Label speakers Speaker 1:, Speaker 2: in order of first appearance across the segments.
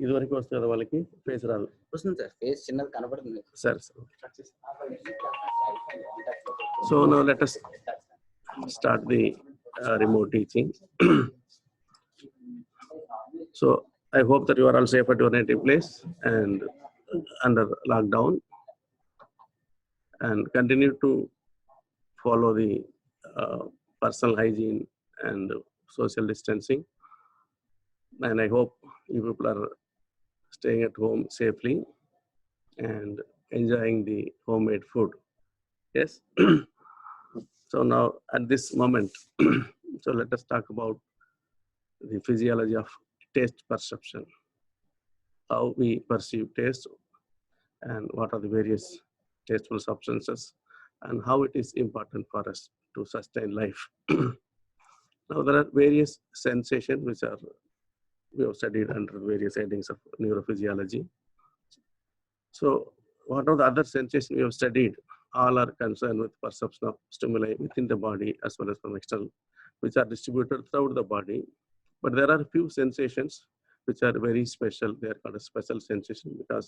Speaker 1: ఇదివరకు వస్తుంది కదా వాళ్ళకి ఫేస్ రాదు
Speaker 2: వస్తుంది సార్ ఫేస్ చిన్నది కనబడుతుంది
Speaker 1: సరే so now let us start the remote teaching. So I hope that you are all safe at your native place and under lockdown, and continue to follow the personal hygiene and social distancing. And I hope you people are staying at home safely and enjoying the homemade food. Yes. So now at this moment, so let us talk about the physiology of taste perception, how we perceive taste and what are the various tasteful substances and how it is important for us to sustain life. Now there are various sensations which are we have studied under various headings of neurophysiology. So what are the other sensations we have studied? All are concerned with perception of stimuli within the body as well as from external, which are distributed throughout the body. But there are a few sensations which are very special. They are called a special sensation because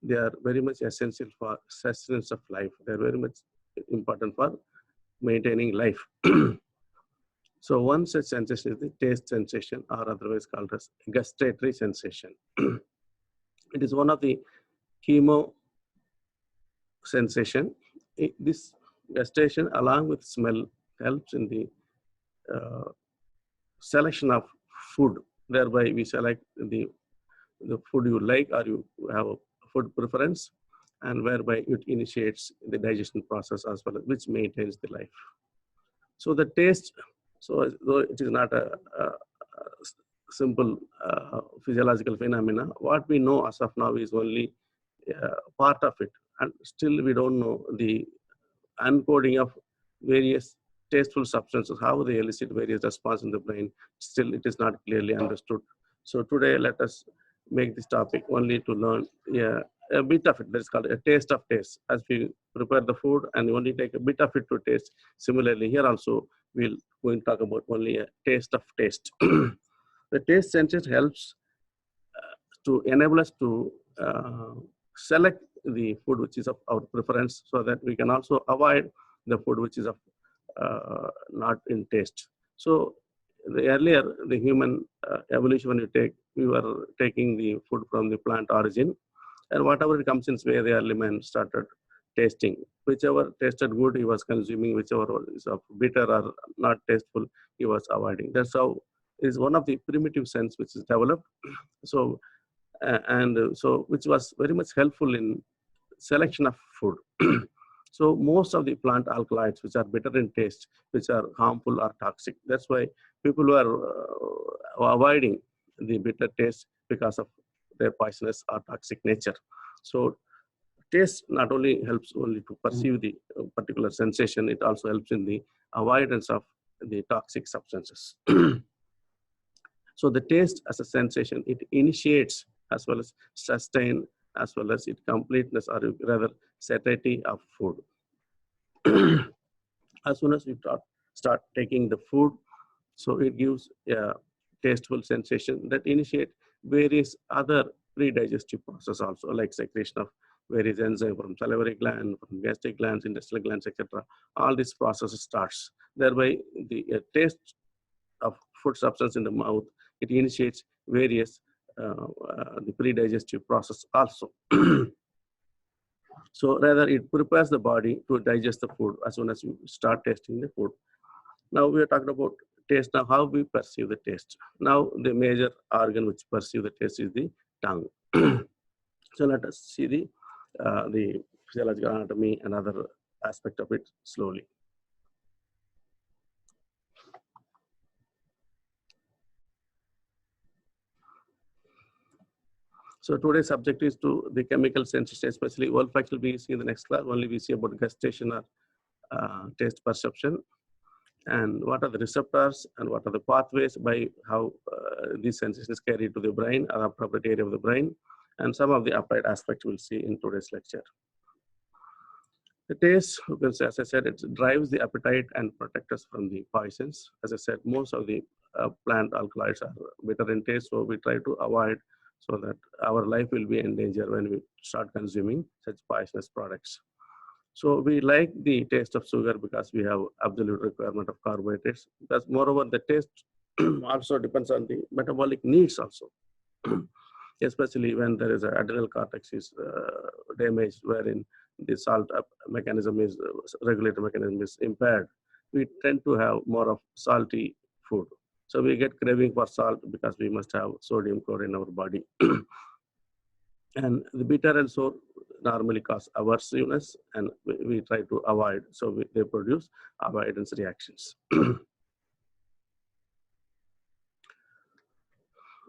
Speaker 1: they are very much essential for sustenance of life. They are very much important for maintaining life. So one such sensation is the taste sensation, or otherwise called as gustatory sensation. It is one of the chemo sensation. This gustation along with smell helps in the selection of food. Thereby we select the food you like or you have a food preference, and whereby it initiates the digestion process as well, which maintains the life. So the taste, so though it is not a simple physiological phenomena, what we know as of now is only part of it, and still we don't know the encoding of various tasteful substances, how they elicit various responses in the brain. Still it is not clearly understood. So today let us make this topic only to learn a bit of it. That is called a taste of taste. As we prepare the food and only take a bit of it to taste, similarly here also we'll going to talk about only a taste of taste. The taste sensation helps to enable us to select the food which is of our preference, so that we can also avoid the food which is of not in taste. So earlier the human evolution, when we were taking the food from the plant origin, and whatever it comes in way, the early man started tasting. Whichever tasted good he was consuming, whichever is of bitter or not tasteful he was avoiding. That's how is one of the primitive sense which is developed. So so which was very much helpful in selection of food. So most of the plant alkaloids which are bitter in taste, which are harmful or toxic. That's why people were avoiding the bitter taste because of their poisonous or toxic nature. So taste not only helps only to perceive the particular sensation, it also helps in the avoidance of the toxic substances. So the taste as a sensation, it initiates as well as sustain as well as its completeness, or rather satiety of food. As soon as we start taking the food, so it gives a tasteful sensation that initiate various other pre-digestive process also, like secretion of various enzymes from salivary gland, from gastric glands, intestinal glands, etc. All this process starts. Thereby the taste of food substance in the mouth, it initiates various the pre-digestive process also. So rather it prepares the body to digest the food as soon as you start tasting the food. Now we are talking about taste. Now how we perceive the taste. Now the major organ which perceive the taste is the tongue. So let us see the physiological anatomy and other aspect of it slowly. So today's subject is to the chemical sensation, especially olfactory. We see in the next class. Only we see about gustation or taste perception, and what are the receptors and what are the pathways by how these sensations carry to the brain or appropriate area of the brain, and some of the applied aspects we'll see in today's lecture. The taste, as I said, it drives the appetite and protects us from the poisons. As I said, most of the plant alkaloids are bitter in taste, so we try to avoid so that our life will be in danger when we start consuming such poisonous products. So we like the taste of sugar because we have absolute requirement of carbohydrates. Because moreover, the taste also depends on the metabolic needs also. Especially when there is a adrenal cortex is damaged, wherein the salt mechanism is regulator mechanism is impaired. We tend to have more of salty food. So we get craving for salt because we must have sodium core in our body. And the bitter and sour normally cause aversiveness, and we try to avoid. So they produce avoidance reactions.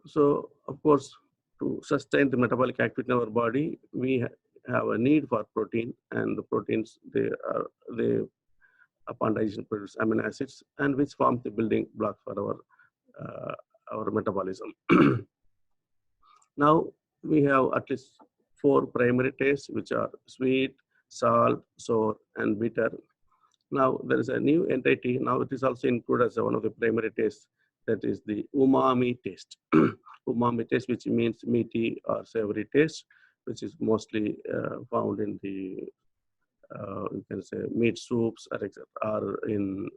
Speaker 1: So of course, to sustain the metabolic activity in our body, we have a need for protein, and the proteins they upon digestion produce amino acids, and which form the building blocks for our metabolism. Now we have at least 4 primary tastes, which are sweet, salt, sour, and bitter. Now there is a new entity. Now it is also included as one of the primary tastes, that is the umami taste. Umami taste, which means meaty or savory taste, which is mostly found in the you can say meat soups or in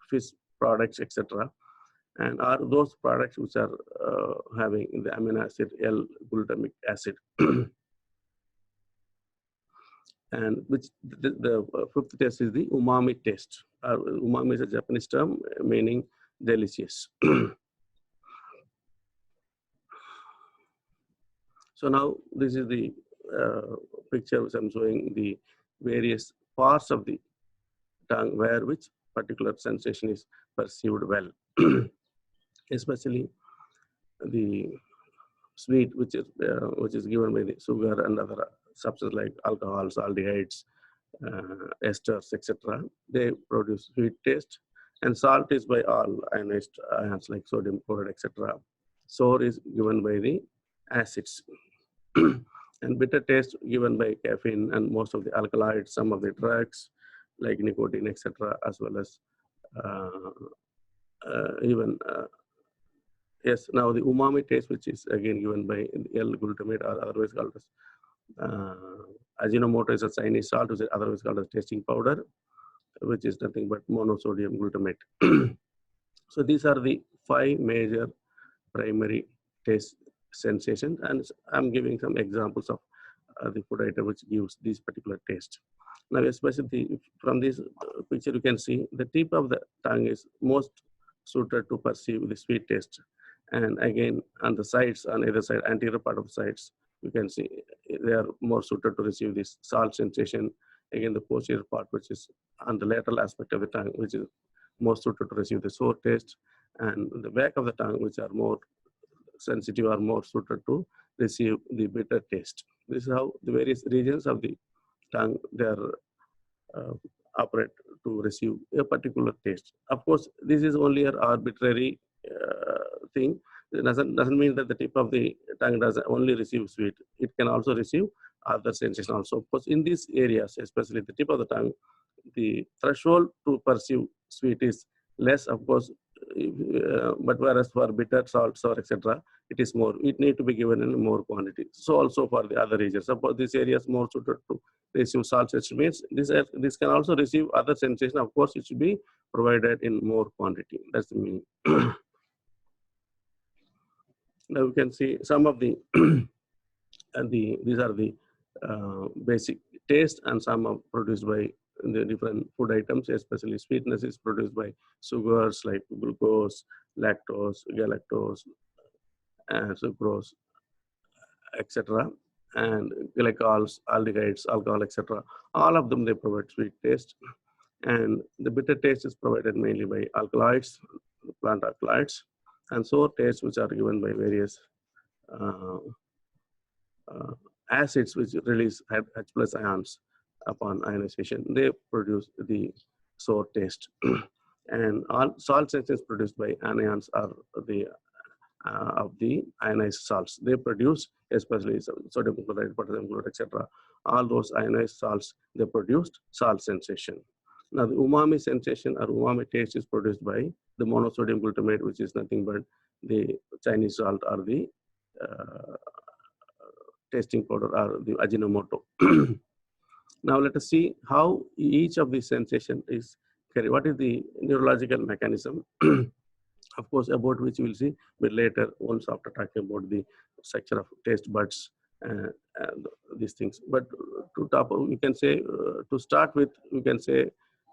Speaker 1: fish products, etc. And are those products which are having the amino acid L-glutamic acid. And which the fifth taste is the umami taste. Umami is a Japanese term meaning delicious. So now this is the picture which I'm showing the various parts of the tongue where which particular sensation is perceived well. Especially the sweet, which is given by the sugar and other substances like alcohols, aldehydes, esters, etc. They produce sweet taste, and salt is by all ionized ions like sodium chloride, etc. Sour is given by the acids, and bitter taste given by caffeine and most of the alkaloids, some of the drugs like nicotine, etc., as well as even yes, now the umami taste, which is again given by L-glutamate, or otherwise called as Ajinomoto, is a Chinese salt, which is otherwise called as tasting powder, which is nothing but monosodium glutamate. So these are the 5 major primary taste sensations, and I'm giving some examples of the food item which gives these particular taste. Now, especially from this picture, you can see the tip of the tongue is most suited to perceive the sweet taste. And again, on the sides, on either side, anterior part of the sides, you can see they are more suited to receive this salt sensation. Again, the posterior part, which is on the lateral aspect of the tongue, which is more suited to receive the sour taste, and the back of the tongue, which are more sensitive or more suited to receive the bitter taste. This is how the various regions of the tongue they are operate to receive a particular taste. Of course, this is only an arbitrary thing. It doesn't mean that the tip of the tongue does only receive sweet. It can also receive other sensation also. Of course, in these areas, especially the tip of the tongue, the threshold to perceive sweet is less, of course, but whereas for bitter, salt, sour, etc., it is more. It need to be given in more quantity. So also for the other regions, suppose this area is more suited to receive salt, which means this can also receive other sensation. Of course, it should be provided in more quantity. That's the meaning. Now you can see some of the and these are the basic taste, and some are produced by the different food items, especially sweetness is produced by sugars like glucose, lactose, galactose, sucrose, etc. And glycols, aldehydes, alcohol, etc. All of them, they provide sweet taste. And the bitter taste is provided mainly by alkaloids, plant alkaloids, and sour taste, which are given by various acids which release H plus ions upon ionization. They produce the sour taste. And all salt sensations produced by anions are the of the ionized salts. They produce, especially sodium chloride, potassium chloride, etc. All those ionized salts, they produced salt sensation. Now, the umami sensation or umami taste is produced by the monosodium glutamate, which is nothing but the Chinese salt or the uh, tasting powder or the Ajinomoto. Now, let us see how each of these sensation is carried. What is the neurological mechanism? Of course, about which we will see but later once after talking about the structure of taste buds and these things. But to top, we can say to start with, we can say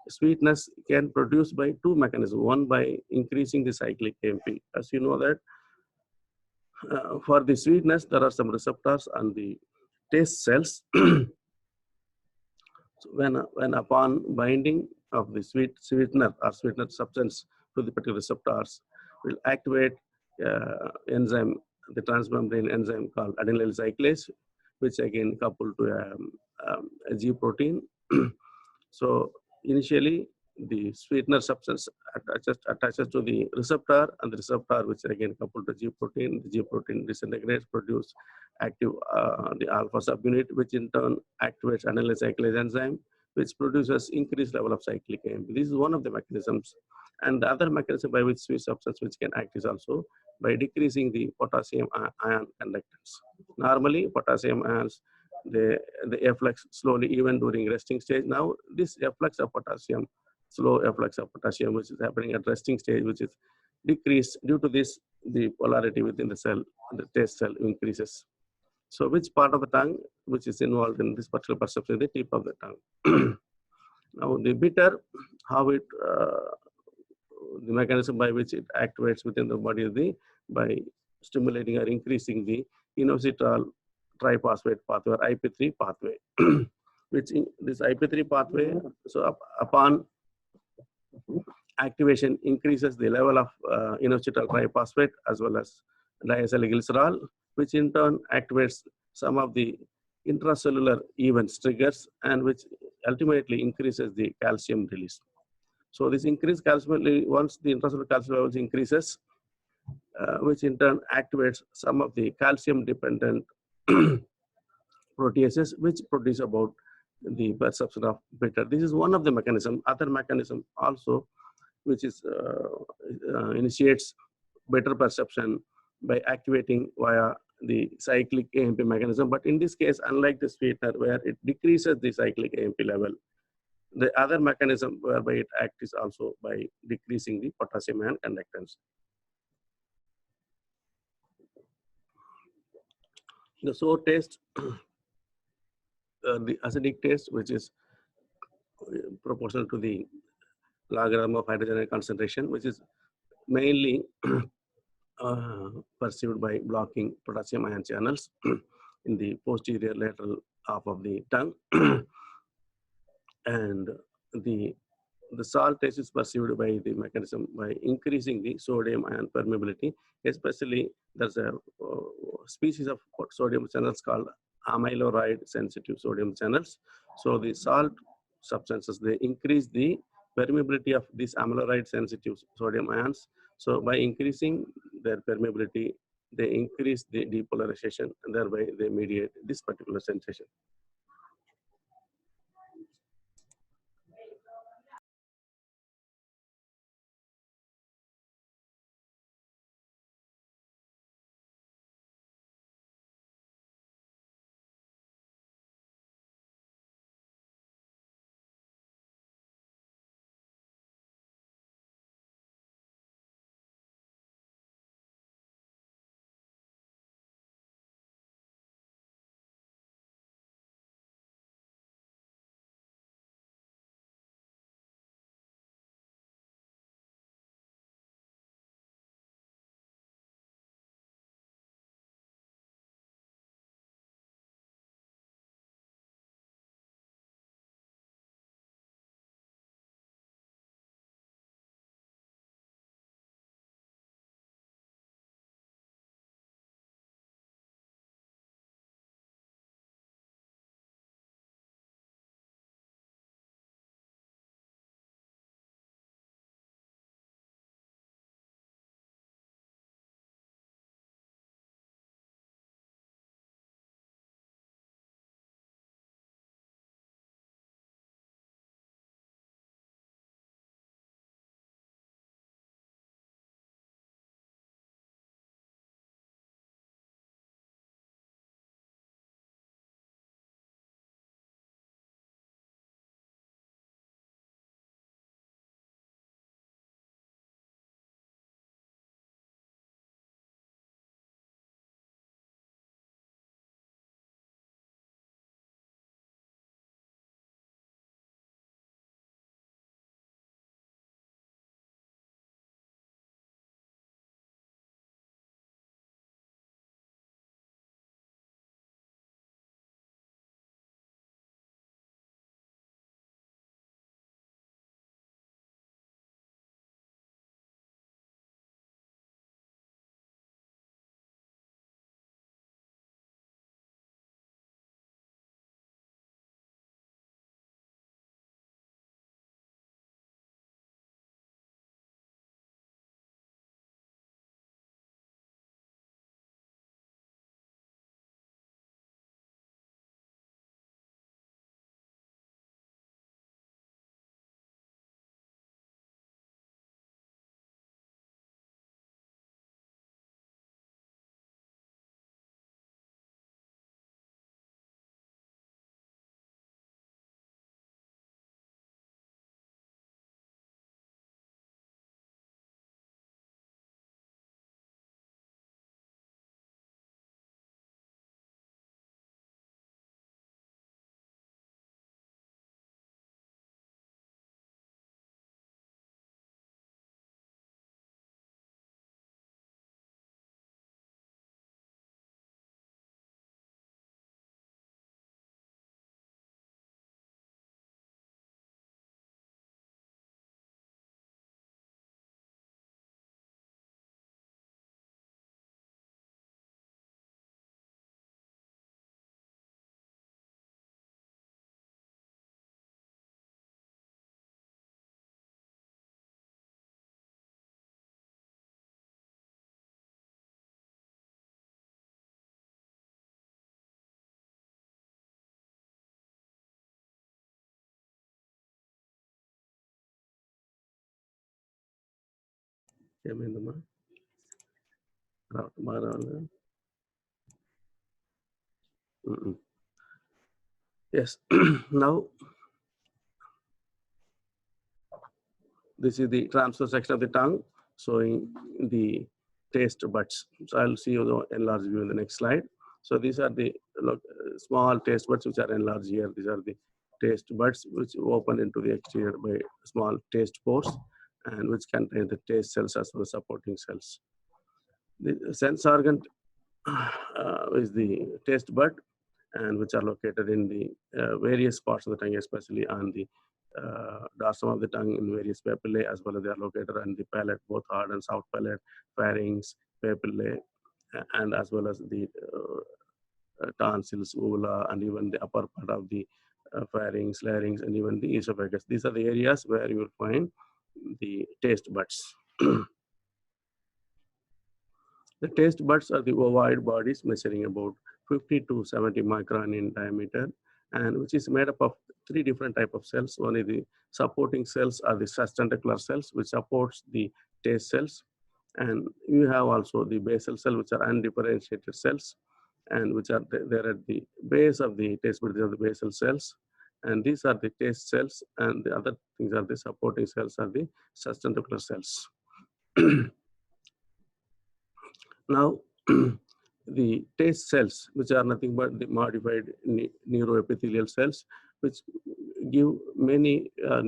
Speaker 1: sweetness can produce by two mechanisms. One by increasing the cyclic AMP. As you know that for the sweetness, there are some receptors on the taste cells. So when upon binding of the sweetener or sweetener substance to the particular receptors, will activate enzyme, the transmembrane enzyme called adenylyl cyclase, which again coupled to a G protein. So initially, the sweetener substance attaches to the receptor, and the receptor, which again coupled to G protein. The G protein disintegrates, produce active the alpha subunit, which in turn activates adenylyl cyclase enzyme, which produces increased level of cyclic AMP. This is one of the mechanisms. And the other mechanism by which sweet substance which can act is also by decreasing the potassium ion conductance. Normally, potassium ions, they efflux slowly even during resting stage. Now, this efflux of potassium, slow efflux of potassium, which is happening at resting stage, which is decreased. Due to this, the polarity within the cell, the taste cell increases. So which part of the tongue which is involved in this particular perception? The tip of the tongue. Now the bitter, how it, the mechanism by which it activates within the body is by stimulating or increasing the inositol triphosphate pathway or IP3 pathway. Which this IP3 pathway, so upon activation increases the level of inositol triphosphate as well as diacylglycerol, which in turn activates some of the intracellular events triggers and which ultimately increases the calcium release. So this increased calcium, once the intracellular calcium levels increases, which in turn activates some of the calcium dependent proteases, which produce about the perception of bitter. This is one of the mechanism. Other mechanism also, which is initiates better perception by activating via the cyclic AMP mechanism. But in this case, unlike the sweetener where it decreases the cyclic AMP level, the other mechanism whereby it acts is also by decreasing the potassium ion conductance. The sour taste, the acidic taste, which is proportional to the logarithm of hydrogen ion concentration, which is mainly perceived by blocking potassium ion channels in the posterior lateral half of the tongue. And the salt taste is perceived by the mechanism by increasing the sodium ion permeability. Especially there's a species of sodium channels called amyloride sensitive sodium channels. So the salt substances, they increase the permeability of these amyloride sensitive sodium ions. So by increasing their permeability, they increase the depolarization and thereby they mediate this particular sensation. ఏమైందమ్మా బాగా రావాలి. Yes. Now this is the transfer section of the tongue showing the taste buds. So I'll see you the enlarged view in the next slide. So these are the small taste buds which are enlarged here. These are the taste buds which open into the exterior by small taste pores and which contain the taste cells as well as supporting cells. The sense organ is the taste bud, and which are located in the various parts of the tongue, especially on the dorsum of the tongue in various papillae, as well as they are located on the palate, both hard and soft palate, pharynx, papillae, and as well as the tonsils, uvula, and even the upper part of the pharynx, larynx, and even the esophagus. These are the areas where you will find the taste buds. The taste buds are the ovoid bodies measuring about 50 to 70 micron in diameter, and which is made up of three different types of cells. One is the supporting cells are the sustentacular cells, which supports the taste cells. And you have also the basal cell, which are undifferentiated cells, and which are there at the base of the taste buds are the basal cells. And these are the taste cells, and the other things are the supporting cells are the sustentacular cells. Now, the taste cells, which are nothing but the modified neuroepithelial cells, which give many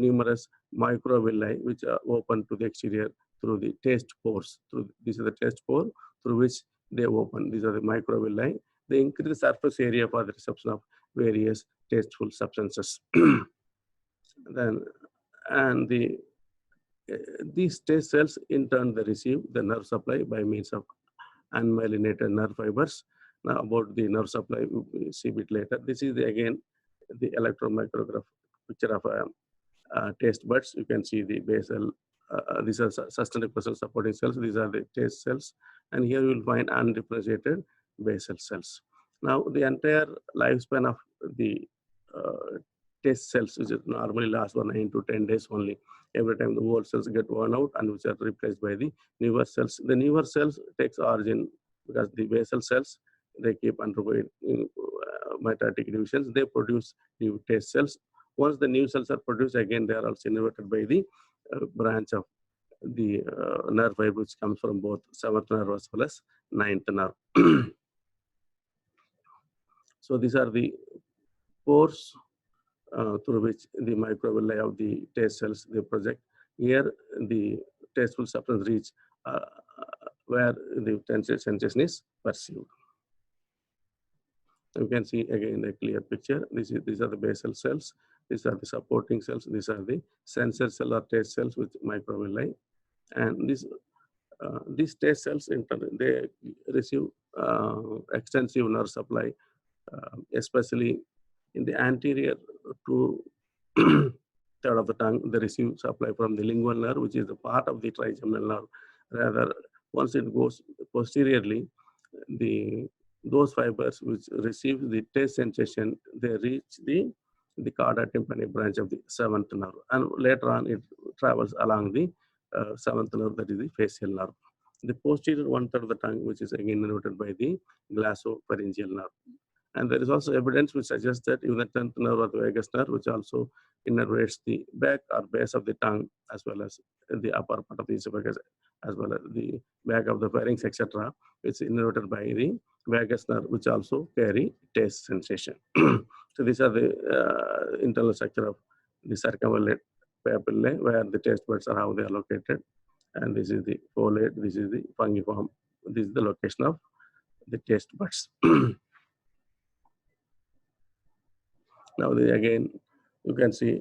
Speaker 1: numerous microvilli, which are open to the exterior through the taste pores. These are the taste pore through which they open. These are the microvilli. They increase the surface area for the reception of various tasteful substances. These taste cells, in turn, they receive the nerve supply by means of unmyelinated nerve fibers. Now about the nerve supply, we'll see a bit later. This is again the electron micrograph picture of taste buds. You can see the basal, these are sustentacular cell supporting cells. These are the taste cells. And here you will find undifferentiated basal cells. Now the entire lifespan of the taste cells, which normally lasts for 9 to 10 days only. Every time the old cells get worn out and which are replaced by the newer cells. The newer cells takes origin because the basal cells, they keep undergoing mitotic divisions. They produce new taste cells. Once the new cells are produced, again, they are also innervated by the branch of the nerve fiber, which comes from both 7th nerve as well as 9th nerve. So these are the pores through which the microvilli of the taste cells they project. Here, the tasteful substance reach where the sensation is perceived. You can see again a clear picture. These are the basal cells. These are the supporting cells. These are the sensor cell or taste cells with microvilli. And these taste cells, in turn, they receive extensive nerve supply, especially in the anterior to third of the tongue. They receive supply from the lingual nerve, which is the part of the trigeminal nerve. Rather, once it goes posteriorly, those fibers which receive the taste sensation, they reach the chorda tympani branch of the 7th nerve, and later on it travels along the 7th nerve, that is the facial nerve. The posterior 1/3 of the tongue, which is again innervated by the glossopharyngeal nerve. And there is also evidence which suggests that even the 10th nerve or the vagus nerve, which also innervates the back or base of the tongue, as well as the upper part of the esophagus, as well as the back of the pharynx, etc., it's innervated by the vagus nerve, which also carry taste sensation. So these are the internal structure of the circumvallate papillae, where the taste buds are how they are located. And this is the folate, this is the fungiform, this is the location of the taste buds. Now, again, you can see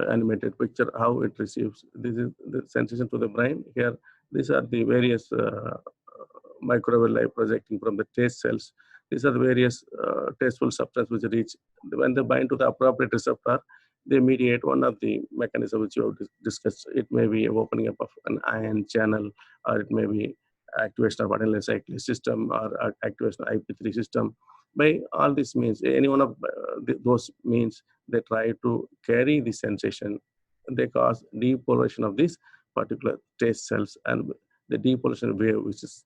Speaker 1: animated picture how it receives. This is the sensation to the brain. Here, these are the various microvilli projecting from the taste cells. These are the various tasteful substances which reach. When they bind to the appropriate receptor, they mediate one of the mechanisms which you have discussed. It may be opening up of an ion channel, or it may be activation of adenylyl cyclase system, or activation of IP3 system. By all these means, any one of those means, they try to carry the sensation. They cause depolarization of these particular taste cells, and the depolation wave which is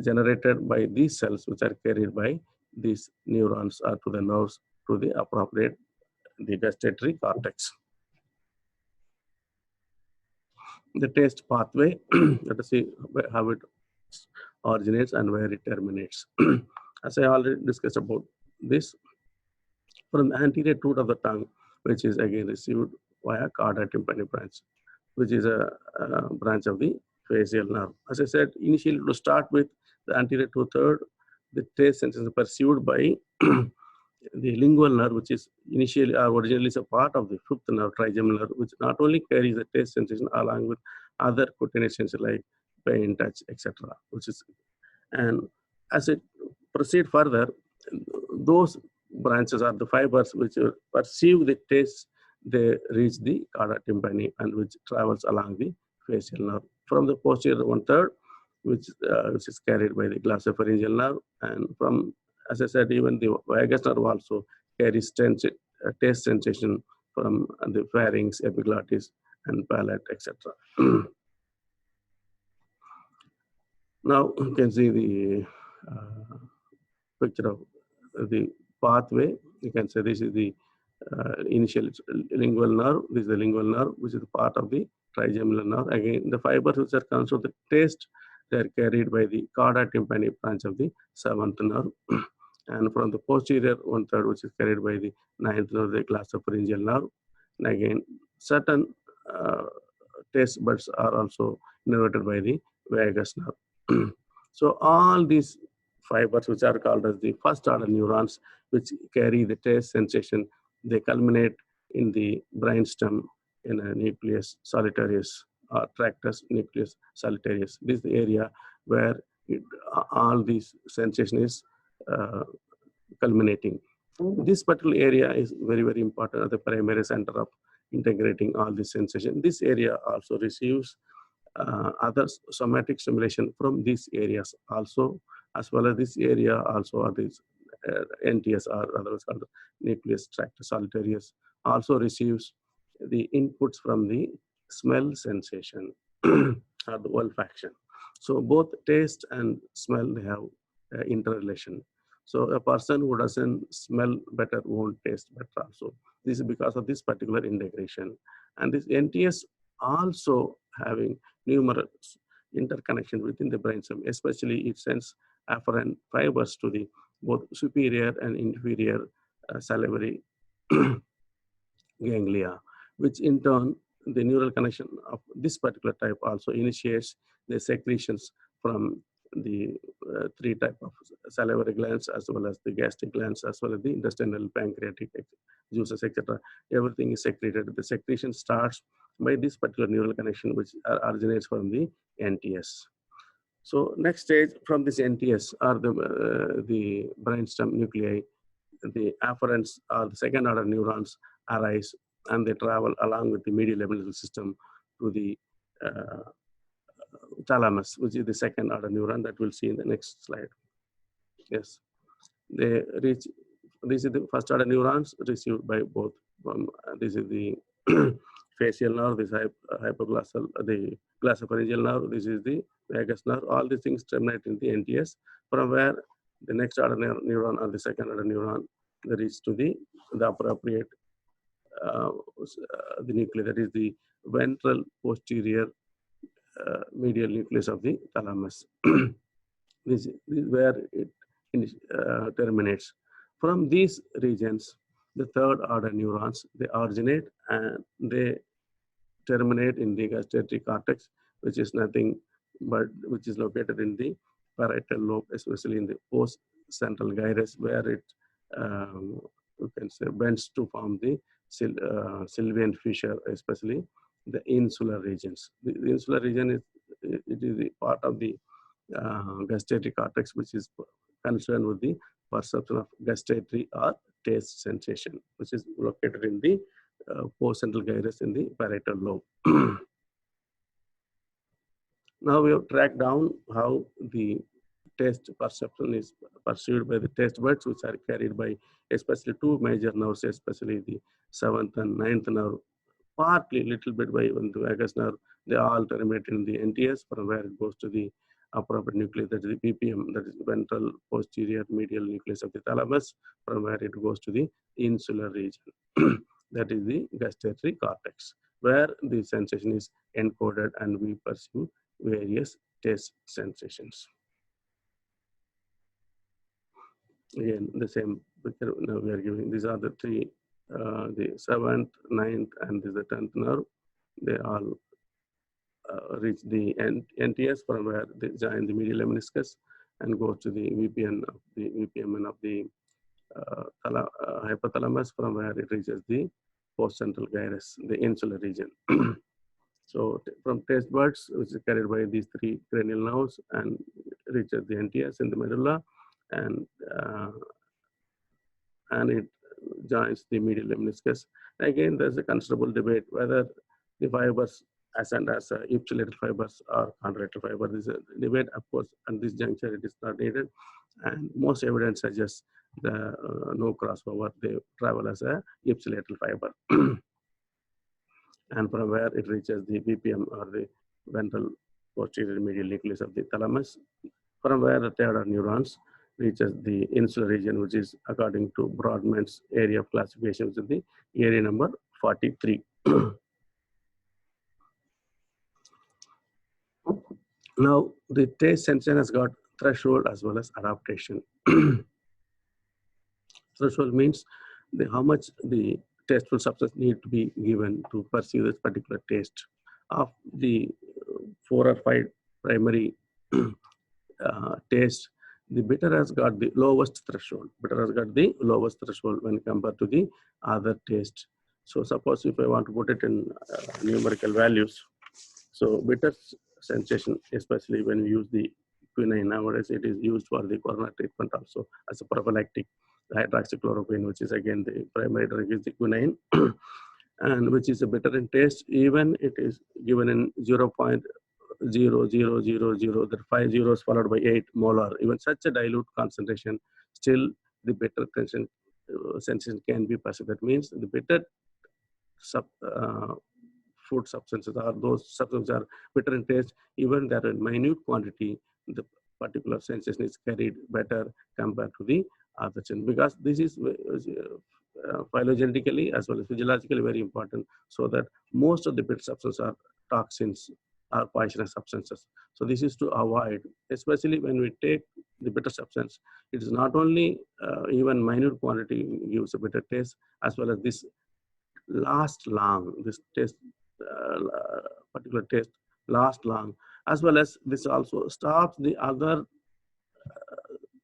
Speaker 1: generated by these cells which are carried by these neurons or to the nerves to the appropriate the gustatory cortex. The taste pathway, let us see how it originates and where it terminates. As I already discussed about this, from the anterior root of the tongue, which is again received via cauda tympani branch, which is a branch of the facial nerve. As I said, initially to start with the anterior two-third, the taste sensation is perceived by the lingual nerve, which is initially or originally is a part of the fifth nerve, trigeminal nerve, which not only carries the taste sensation along with other cutaneous sensations like pain, touch, etc. Which is, and as it proceed further, those branches are the fibers which perceive the taste, they reach the cauda tympani and which travels along the facial nerve. From the posterior one-third, which is carried by the glossopharyngeal nerve, and from, as I said, even the vagus nerve also carries taste sensation from the pharynx, epiglottis, and palate, etc. Now you can see the picture of the pathway. You can say this is the initial lingual nerve. This is the lingual nerve, which is part of the trigeminal nerve. Again, the fibers which are concerned with the taste, they are carried by the cauda tympani branch of the seventh nerve. And from the posterior one-third, which is carried by the ninth nerve, the glossopharyngeal nerve. And again, certain taste buds are also innervated by the vagus nerve. So all these fibers, which are called as the first order neurons, which carry the taste sensation, they culminate in the brainstem in a nucleus solitarius or tractus nucleus solitarius. This is the area where all these sensation is culminating. This particular area is very, very important at the primary center of integrating all this sensation. This area also receives other somatic stimulation from these areas also, as well as this area also are these NTS or otherwise called nucleus tractus solitarius also receives the inputs from the smell sensation or the olfaction. So both taste and smell, they have interrelation. So a person who doesn't smell better won't taste better also. This is because of this particular integration. And this NTS also having numerous interconnection within the brainstem, especially it sends afferent fibers to the both superior and inferior salivary ganglia, which in turn, the neural connection of this particular type also initiates the secretions from the three type of salivary glands, as well as the gastric glands, as well as the intestinal, pancreatic juices, etc. Everything is secreted. The secretion starts by this particular neural connection, which originates from the NTS. So next stage from this NTS are the brainstem nuclei. The afferents or the second order neurons arise and they travel along with the medial lemniscal system to the thalamus, which is the second order neuron that we'll see in the next slide. Yes, they reach, this is the first order neurons received by both. This is the facial nerve, this hypoglossal, the glossopharyngeal nerve, this is the vagus nerve. All these things terminate in the NTS, from where the next order neuron or the second order neuron reach to the appropriate the nucleus, that is the ventral posterior medial nucleus of the thalamus. This is where it terminates. From these regions, the third order neurons, they originate and they terminate in the gustatory cortex, which is nothing but which is located in the parietal lobe, especially in the post central gyrus, where it you can say bends to form the sylvian fissure, especially the insular regions. The insular region is the part of the gustatory cortex, which is concerned with the perception of gustatory or taste sensation, which is located in the post-central gyrus in the parietal lobe. Now we have tracked down how the taste perception is perceived by the taste buds, which are carried by especially two major nerves, especially the seventh and ninth nerve, partly, little bit by the vagus nerve. They all terminate in the NTS, from where it goes to the appropriate nucleus, that is the PPM, that is ventral posterior medial nucleus of the thalamus, from where it goes to the insular region, that is the gustatory cortex, where the sensation is encoded and we perceive various taste sensations. Again, the same picture now we are giving. These are the three, the 7th, 9th, and this is the 10th nerve. They all reach the NTS, from where they join the medial lemniscus and go to the VPN of the VPMN of the hypothalamus, from where it reaches the postcentral gyrus, the insular region. So from taste buds, which is carried by these three cranial nerves, and reaches the NTS in the medulla, and it joins the medial lemniscus. Again, there's a considerable debate whether the fibers ascend as ipsilateral fibers or contralateral fiber. This is a debate, of course, at this juncture it is not needed, and most evidence suggests the no crossover. They travel as a ipsilateral fiber. And from where it reaches the VPM, or the ventral posterior medial nucleus of the thalamus, from where the third neurons reaches the insular region, which is, according to Brodmann's area of classification, which is the area number 43. Now, the taste sensation has got threshold as well as adaptation. Threshold means how much the tasteful substance need to be given to perceive this particular taste. Of the 4 or 5 primary taste, the bitter has got the lowest threshold. Bitter has got the lowest threshold when compared to the other taste. So suppose if I want to put it in numerical values, so bitter sensation, especially when we use the quinine, nowadays it is used for the corona treatment also as a prophylactic. The hydroxychloroquine, which is again the primary drug, is the quinine, and which is a bitter in taste. Even it is given in 0.0000, there are 5 zeros followed by 8 molar. Even such a dilute concentration, still the bitter sensation can be perceived. That means the bitter food substances, or those substances are bitter in taste, even that in minute quantity, the particular sensation is carried better compared to the other chain, because this is phylogenetically as well as physiologically very important, so that most of the bitter substances are toxins, are poisonous substances. So this is to avoid, especially when we take the bitter substance, it is not only even minute quantity gives a bitter taste, as well as this last long, this taste, particular taste last long, as well as this also stops the other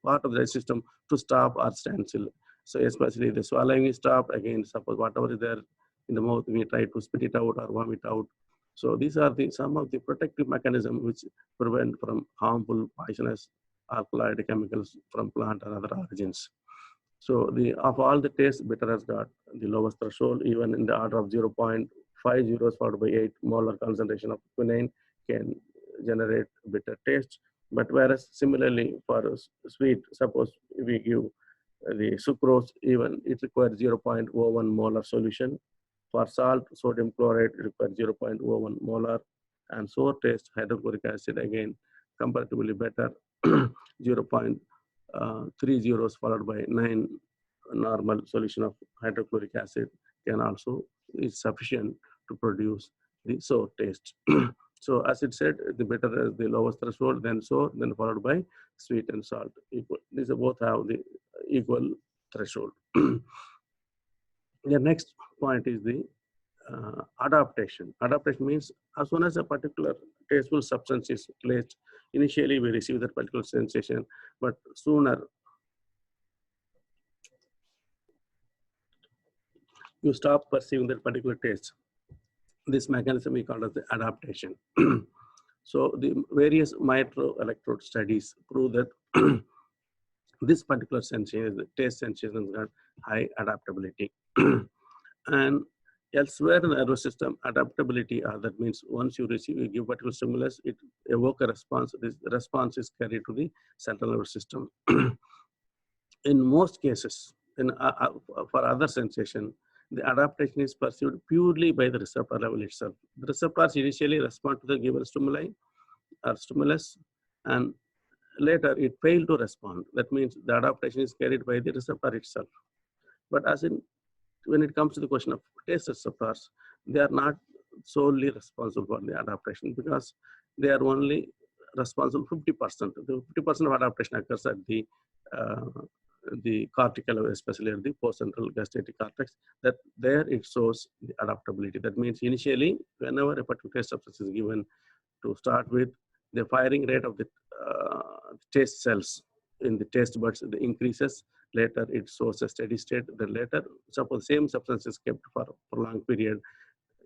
Speaker 1: part of the system to stop or stand still. So especially the swallowing is stopped. Again, suppose whatever is there in the mouth, we try to spit it out or vomit out. So these are some of the protective mechanisms which prevent from harmful poisonous alkaloid chemicals from plant or other origins. So of all the tastes, bitter has got the lowest threshold, even in the order of 0.5 zeros followed by 8 molar concentration of quinine can generate bitter taste. But whereas similarly for sweet, suppose we give the sucrose, even it requires 0.01 molar solution. For salt, sodium chloride, it requires 0.01 molar. And sour taste, hydrochloric acid, again, comparatively better, 0.3 zeros followed by 9 normal solution of hydrochloric acid can also is sufficient to produce the sour taste. So as it said, the bitter is the lowest threshold, then sour, then followed by sweet and salt. Equal. These both have the equal threshold. The next point is the adaptation. Adaptation means as soon as a particular tasteful substance is placed, initially we receive that particular sensation, but sooner you stop perceiving that particular taste. This mechanism we call as the adaptation. So the various microelectrode studies prove that this particular sensation, the taste sensation, has got high adaptability. And elsewhere in the nervous system, adaptability, that means once you give particular stimulus, it evoke a response. This response is carried to the central nervous system. In most cases, for other sensation, the adaptation is perceived purely by the receptor level itself. The receptors initially respond to the given stimuli or stimulus, and later it failed to respond. That means the adaptation is carried by the receptor itself. But when it comes to the question of taste receptors, they are not solely responsible for the adaptation because they are only responsible 50%. The 50% of adaptation occurs at the cortical level, especially at the postcentral gastatic cortex. That there it shows the adaptability. That means initially, whenever a particular taste substance is given, to start with, the firing rate of the taste cells in the taste buds increases. Later, it shows a steady state. Then later, suppose same substance is kept for a prolonged period,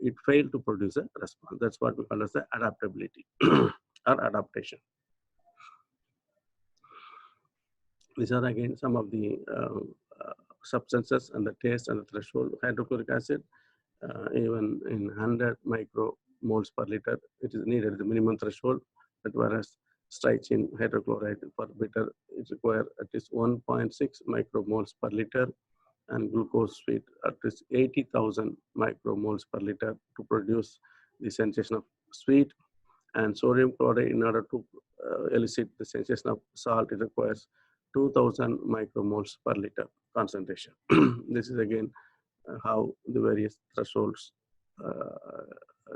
Speaker 1: it failed to produce a response. That's what we call as the adaptability or adaptation. These are again some of the substances and the taste and the threshold. Hydrochloric acid, even in 100 micromoles per liter, it is needed the minimum threshold. But whereas strychnine hydrochloride for bitter, it requires at least 1.6 micromoles per liter, and glucose sweet at least 80,000 micromoles per liter to produce the sensation of sweet. And sodium chloride, in order to elicit the sensation of salt, it requires 2,000 micromoles per liter concentration. This is again how the various thresholds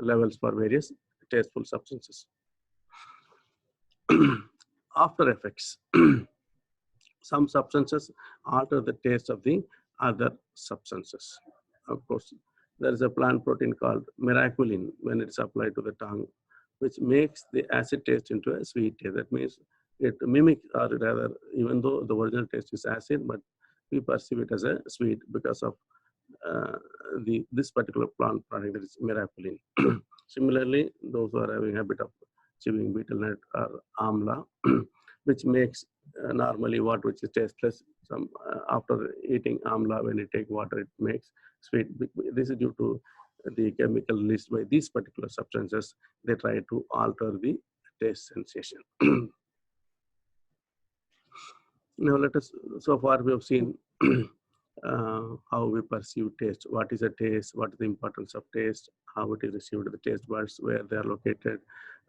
Speaker 1: levels for various tasteful substances. After effects. Some substances alter the taste of the other substances. Of course, there is a plant protein called miraculin when it's applied to the tongue, which makes the acid taste into a sweet taste. That means it mimics, or rather, even though the original taste is acid, but we perceive it as a sweet because of this particular plant product, that is miraculin. Similarly, those who are having a habit of chewing betel nut or amla, which makes normally water which is tasteless. After eating amla, when you take water, it makes sweet. This is due to the chemical released by these particular substances. They try to alter the taste sensation. Now let us, so far we have seen how we perceive taste. What is a taste? What is the importance of taste? How it is received the taste buds, where they are located,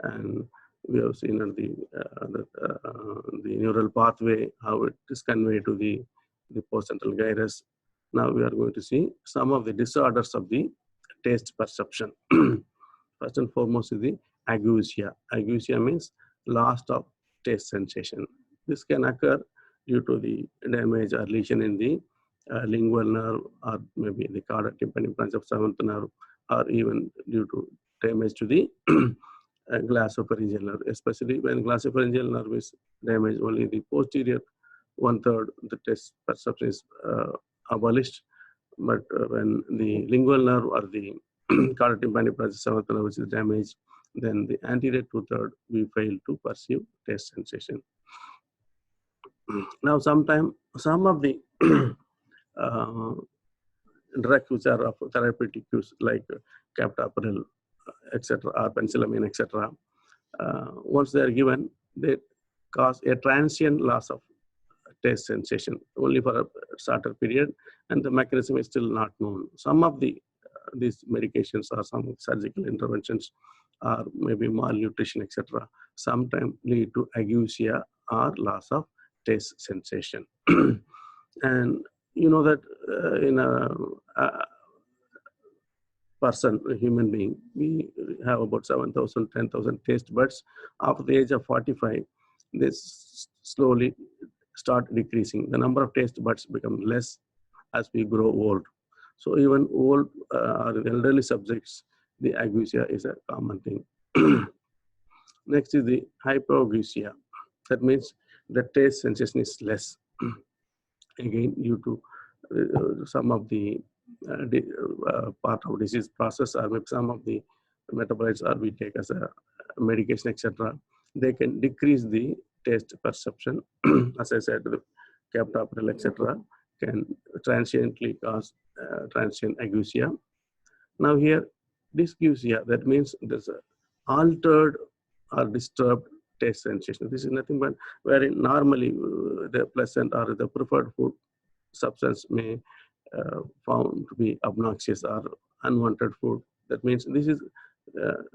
Speaker 1: and we have seen the neural pathway, how it is conveyed to the postcentral gyrus. Now we are going to see some of the disorders of the taste perception. First and foremost is the ageusia. Ageusia means loss of taste sensation. This can occur due to the damage or lesion in the lingual nerve, or maybe the cauda tympani branch of seventh nerve, or even due to damage to the glossopharyngeal nerve. Especially when glossopharyngeal nerve is damaged, only the posterior 1/3 the taste perception is abolished. But when the lingual nerve or the cauda tympani branch of seventh nerve is damaged, then the anterior 2/3 we fail to perceive taste sensation. Now, sometimes some of the drugs which are of therapeutic use, like captopril, etc., or penicillamine, etc., once they are given, they cause a transient loss of taste sensation only for a shorter period, and the mechanism is still not known. Some of these medications or some surgical interventions or maybe malnutrition, etc., sometimes lead to ageusia or loss of taste sensation. And you know that in a person, a human being, we have about 7,000, 10,000 taste buds. After the age of 45, they slowly start decreasing. The number of taste buds become less as we grow old. So even old or elderly subjects, the ageusia is a common thing. Next is the hypogeusia. That means the taste sensation is less. Again, due to some of the part of disease process, or maybe some of the metabolites are we take as a medication, etc., they can decrease the taste perception. As I said, the captopril, etc., can transiently cause transient ageusia. Now here, dysgeusia, that means there's a altered or disturbed taste sensation. This is nothing but wherein normally the pleasant or the preferred food substance may found to be obnoxious or unwanted food. That means this is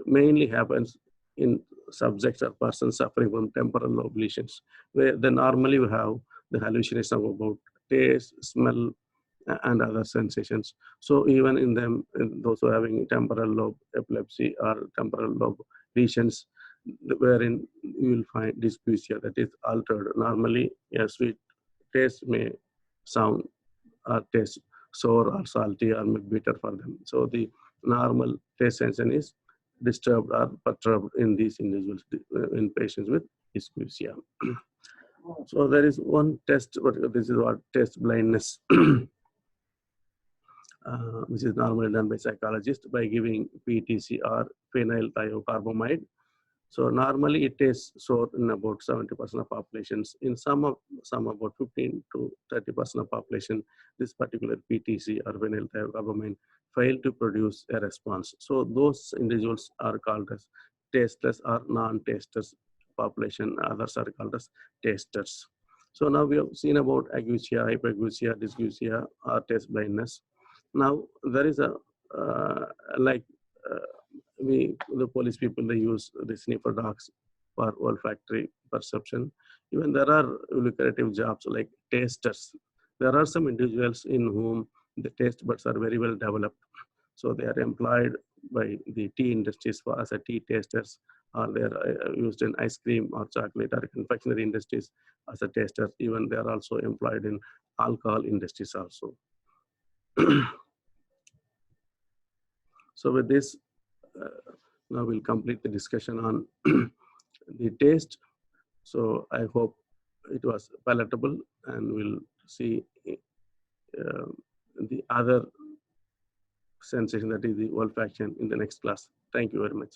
Speaker 1: mainly happens in subjects or persons suffering from temporal lobe lesions, where they normally we have the hallucination about taste, smell, and other sensations. So even in them, in those who are having temporal lobe epilepsy or temporal lobe lesions, wherein you will find dysgeusia, that is altered. Normally, a sweet taste may sound or taste sour or salty or maybe bitter for them. So the normal taste sensation is disturbed or perturbed in these individuals, in patients with dysgeusia. So there is one test, but this is what test blindness, which is normally done by psychologists by giving PTC or phenylthiocarbamide. So normally it tastes sour in about 70% of populations. In some about 15 to 30% of population, this particular PTC or phenylthiocarbamide fail to produce a response. So those individuals are called as tasteless or non-tasters population. Others are called as tasters. So now we have seen about ageusia, hypogeusia, dysgeusia, or taste blindness. Now there is a like the police people, they use the sniffer dogs for olfactory perception. Even there are lucrative jobs like tasters. There are some individuals in whom the taste buds are very well developed. So they are employed by the tea industries for as a tea tasters, or they are used in ice cream or chocolate or confectionery industries as a taster. Even they are also employed in alcohol industries also. So with this, now we'll complete the discussion on the taste. So I hope it was palatable, and we'll see the other sensation, that is the olfaction, in the next class. Thank you very much.